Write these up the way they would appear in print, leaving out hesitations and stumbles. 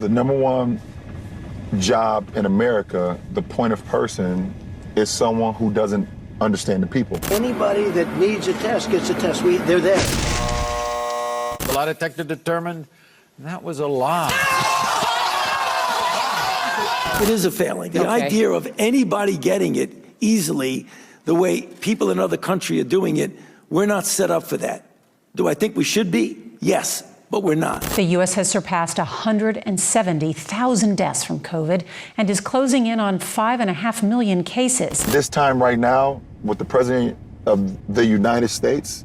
The number one job in America, the point of person, is someone who doesn't understand the people. Anybody that needs a test gets a test. They're there. The lie detector determined that was a lie. It is a failing. The idea of anybody getting it easily, the way people in other countries are doing it, we're not set up for that. Do I think we should be? Yes, but we're not. The U.S. has surpassed 170,000 deaths from COVID and is closing in on 5.5 million cases. This time right now, with the President of the United States,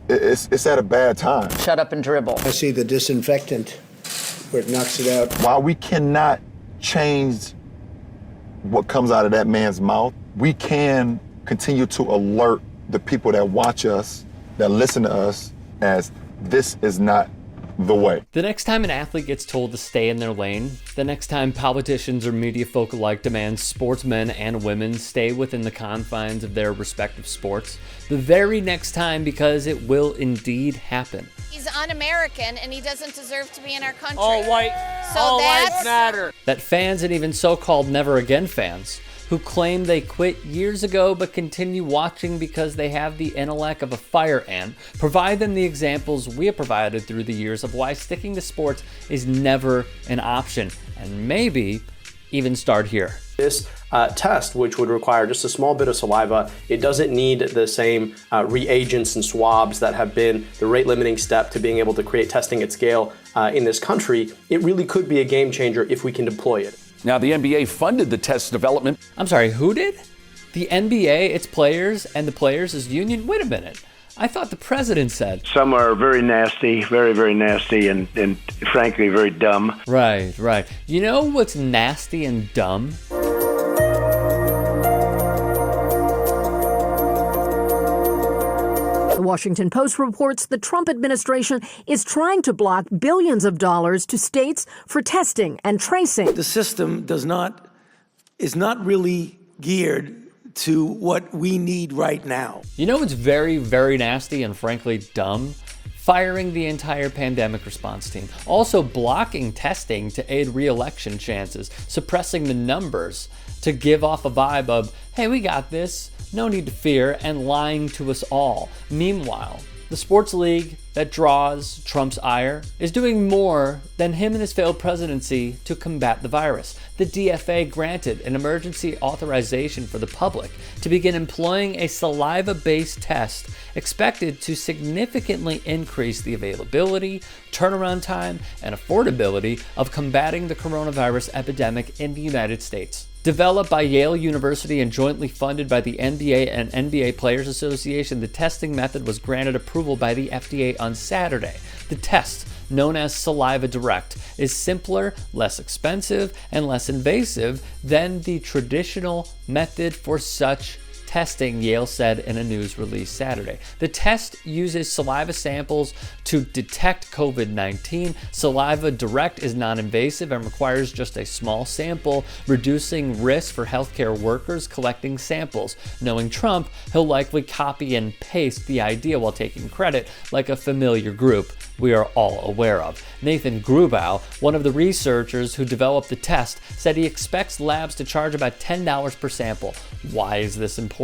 it's at a bad time. Shut up and dribble. I see the disinfectant where it knocks it out. While we cannot change what comes out of that man's mouth, we can continue to alert the people that watch us, that listen to us, as this is not the way. The next time an athlete gets told to stay in their lane, the next time politicians or media folk alike demand sportsmen and women stay within the confines of their respective sports, the very next time, because it will indeed happen. He's un-American and he doesn't deserve to be in our country. All lives matter. That fans and even so-called never again fans who claim they quit years ago but continue watching because they have the intellect of a fire ant, provide them the examples we have provided through the years of why sticking to sports is never an option, and maybe even start here. This test, which would require just a small bit of saliva, it doesn't need the same reagents and swabs that have been the rate-limiting step to being able to create testing at scale in this country. It really could be a game changer if we can deploy it. Now, the NBA funded the test development. I'm sorry, who did? The NBA, its players, and the players' union? Wait a minute. I thought the president said. Some are very nasty, very, very nasty, and frankly, very dumb. Right. You know what's nasty and dumb? The Washington Post reports the Trump administration is trying to block billions of dollars to states for testing and tracing. The system is not really geared to what we need right now. You know what's very, very nasty and frankly dumb? Firing the entire pandemic response team. Also blocking testing to aid re-election chances. Suppressing the numbers to give off a vibe of, hey, we got this, no need to fear, and lying to us all. Meanwhile, the sports league that draws Trump's ire is doing more than him and his failed presidency to combat the virus. The DFA granted an emergency authorization for the public to begin employing a saliva-based test expected to significantly increase the availability, turnaround time, and affordability of combating the coronavirus epidemic in the United States. Developed by Yale University and jointly funded by the NBA and NBA Players Association, the testing method was granted approval by the FDA on Saturday. The test, known as Saliva Direct, is simpler, less expensive, and less invasive than the traditional method for such testing, Yale said in a news release Saturday. The test uses saliva samples to detect COVID-19. Saliva Direct is non-invasive and requires just a small sample, reducing risk for healthcare workers collecting samples. Knowing Trump, he'll likely copy and paste the idea while taking credit, like a familiar group we are all aware of. Nathan Grubow, one of the researchers who developed the test, said he expects labs to charge about $10 per sample. Why is this important?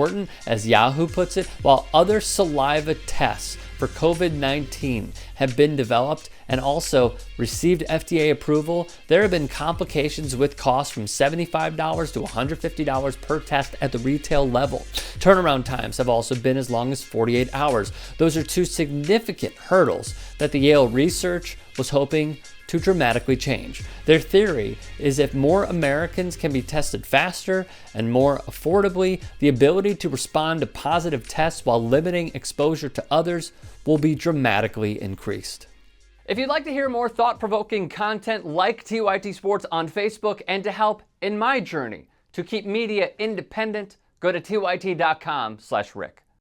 As Yahoo puts it, while other saliva tests for COVID-19 have been developed and also received FDA approval, there have been complications with costs from $75 to $150 per test at the retail level. Turnaround times have also been as long as 48 hours. Those are two significant hurdles that the Yale research was hoping to dramatically change. Their theory is if more Americans can be tested faster and more affordably, the ability to respond to positive tests while limiting exposure to others will be dramatically increased. If you'd like to hear more thought-provoking content like TYT Sports on Facebook and to help in my journey to keep media independent, go to tyt.com/Rick.